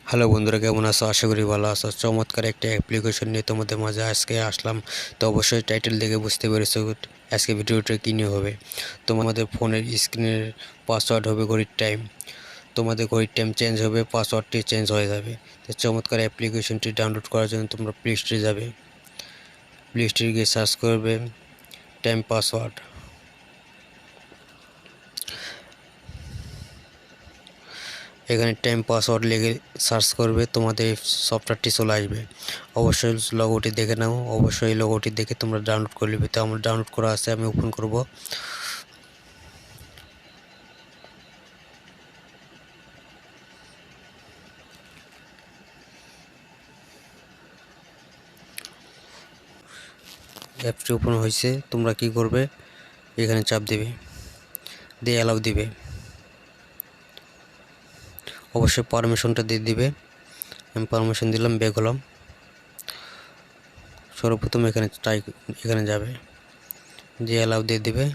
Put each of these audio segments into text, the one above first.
Hello বন্ধুরা, কেমন আছো? আশা করি ভালো আছো। চমৎকার একটা অ্যাপ্লিকেশন নিয়ে তোমাদের মাঝে আজকে আসলাম। তো অবশ্যই টাইটেল দেখে বুঝতে পেরেছো আজকে ভিডিওটা কী নিয়ে হবে। তোমাদের ফোনের স্ক্রিনের পাসওয়ার্ড হবে ঘড়ির টাইম। তোমাদের ঘড়ির টাইম চেঞ্জ হবে, পাসওয়ার্ডটি চেঞ্জ হয়ে যাবে। তো চমৎকার অ্যাপ্লিকেশনটি ডাউনলোড করার জন্য তোমরা প্লে স্টোরে যাবে। প্লে স্টোরে গিয়ে সার্চ করবে টাইম পাসওয়ার্ড। এখানে টাইম পাসওয়ার্ড লিখে সার্চ করবে, তোমাদের সফটওয়্যারটি চলে আসবে। অবশ্যই লোগোটি দেখে নাও, অবশ্যই লোগোটি দেখে তোমরা ডাউনলোড করে নেবে। তো আমার ডাউনলোড করা আছে, আমি ওপেন করব। অ্যাপটি ওপেন হয়েছে। তোমরা কি করবে, এখানে চাপ দেবে, দিয়ে অ্যালাউ দিবে। অবশ্যই পারমিশনটা দিয়ে দিবে। আমি পারমিশন দিলাম, ব্যাক হলাম। সর্বপ্রথম এখানে যাবে, দিয়ে অ্যালাউ দিয়ে দিবে।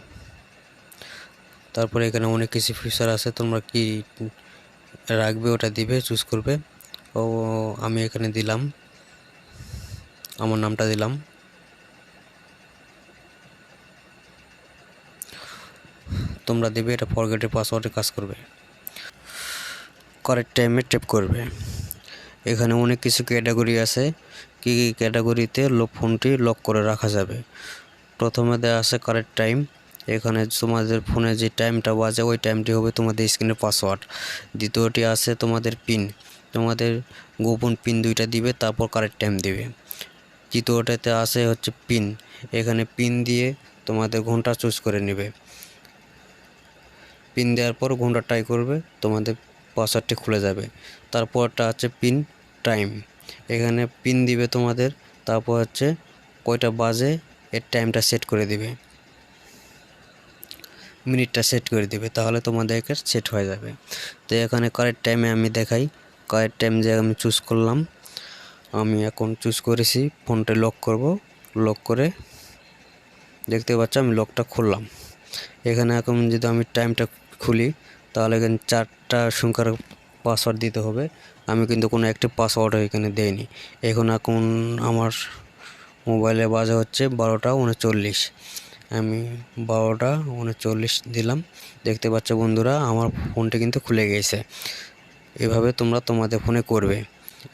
তারপরে এখানে অনেক কিছু ফিচার আছে, তোমরা কি রাখবে ওটা দিবে, চুজ করবে। ও আমি এখানে দিলাম, আমার নামটা দিলাম। তোমরা দেবে, এটা ফরগেটের পাসওয়ার্ডে কাজ করবে। কারেক্ট টাইমে ট্যাপ করবে। এখানে অনেক কিছু ক্যাটাগরি আছে, কী কী ক্যাটাগরিতে ফোনটি লক করে রাখা যাবে। প্রথমে দেওয়া আছে কারেক্ট টাইম। এখানে তোমাদের ফোনে যে টাইমটা বাজে ওই টাইমটি হবে তোমাদের স্ক্রিনের পাসওয়ার্ড। দ্বিতীয়টি আছে তোমাদের পিন, তোমাদের গোপন পিন দুইটা দিবে, তারপর কারেক্ট টাইম দিবে। তৃতীয়টাতে আছে হচ্ছে পিন, এখানে পিন দিয়ে তোমাদের ঘন্টা চুজ করে নেবে। পিন দেওয়ার পর ঘন্টা ট্রাই করবে, তোমাদের পাসওয়ার্ডটি খুলে যাবে। তারপরটা আছে পিন টাইম, এখানে পিন দিবে তোমাদের, তারপর হচ্ছে কয়টা বাজে এর টাইমটা সেট করে দিবে, মিনিটটা সেট করে দিবে, তাহলে তোমাদেরকে সেট হয়ে যাবে। তো এখানে কারেক্ট টাইমে আমি দেখাই। কারেক্ট টাইম যে আমি চুজ করলাম, আমি এখন চুজ করেছি ফোনটা লক করব। লক করে দেখতে পাচ্ছ আমি লকটা খুললাম। এখানে এখন যদি আমি টাইমটা খুলি, তাহলে এখানে 4টা সংখ্যার পাসওয়ার্ড দিতে হবে। আমি কিন্তু কোনো একটি পাসওয়ার্ড এখানে দেইনি। এখন আমার মোবাইলে বাজে হচ্ছে 12টা 39। আমি 12টা 39 দিলাম। দেখতে পাচ্ছ বন্ধুরা, আমার ফোনটি কিন্তু খুলে গেছে। এভাবে তোমরা তোমাদের ফোনে করবে।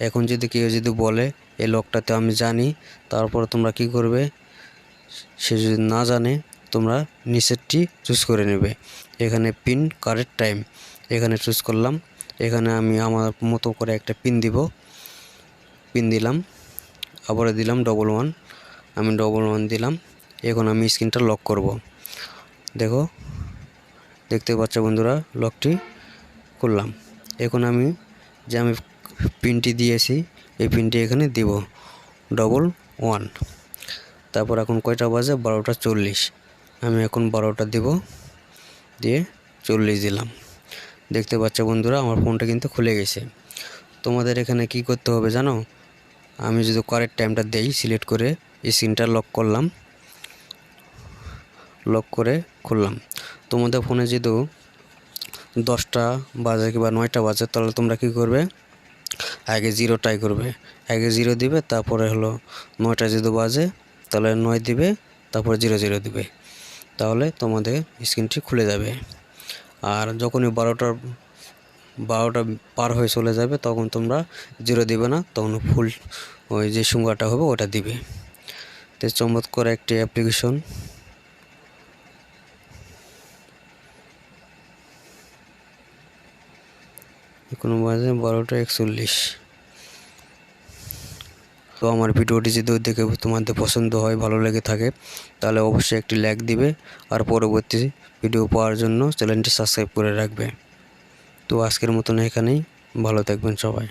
এখন যদি কেউ বলে এই লকটাতে আমি জানি, তারপর তোমরা কি করবে, সে যদি না জানে তোমরা নিচেরটি চুজ করে নেবে। এখানে পিন কারেক্ট টাইম এখানে চুজ করলাম। এখানে আমি আমার মতো করে একটা পিন দিব, পিন দিলাম, আবার দিলাম 11, আমি 11 দিলাম। এখন আমি স্ক্রিনটা লক করব। দেখতে পাচ্ছ বন্ধুরা, লকটি করলাম। এখন আমি পিনটি দিয়েছি, এই পিনটি এখানে দিব 11। তারপর এখন কয়টা বাজে, 12টা 40। আমি এখন 12টা দিব, দিয়ে 40 দিলাম। দেখতে পাচ্ছ বন্ধুরা, আমার ফোনটা কিন্তু খুলে গেছে। তোমাদের এখানে কি করতে হবে জানো, আমি যদি কারেক্ট টাইমটা দেই, সিলেক্ট করে স্ক্রিনটা লক করলাম, লক করে খুললাম। তোমাদের ফোনে যদি 10টা বাজে কিংবা 9টা বাজে, তাহলে তোমরা কি করবে, আগে 0 ট্রাই করবে। আগে 0 দিবে, তারপরে হলো 9টা যদি বাজে তাহলে 9 দিবে, তারপরে 00 দিবে, তাহলে তোমাদের স্ক্রিনটি খুলে যাবে। আর যখনই 12টা পার হয়ে চলে যাবে, তখন তোমরা 0 দিবে না, তখন ফুল ওই যে সংখ্যাটা হবে ওটা দিবে। তো চমৎকার একটি অ্যাপ্লিকেশন। এখন বাজে 12টা 41। তো আমার ভিডিওটি যদি দেখে তোমাদের পছন্দ হয়, ভালো লেগে থাকে, তাহলে অবশ্যই একটি লাইক দিবে। আর পরবর্তী ভিডিও পাওয়ার জন্য চ্যানেলটি সাবস্ক্রাইব করে রাখবে। তো আজকের মতন এখানেই, ভালো থাকবেন সবাই।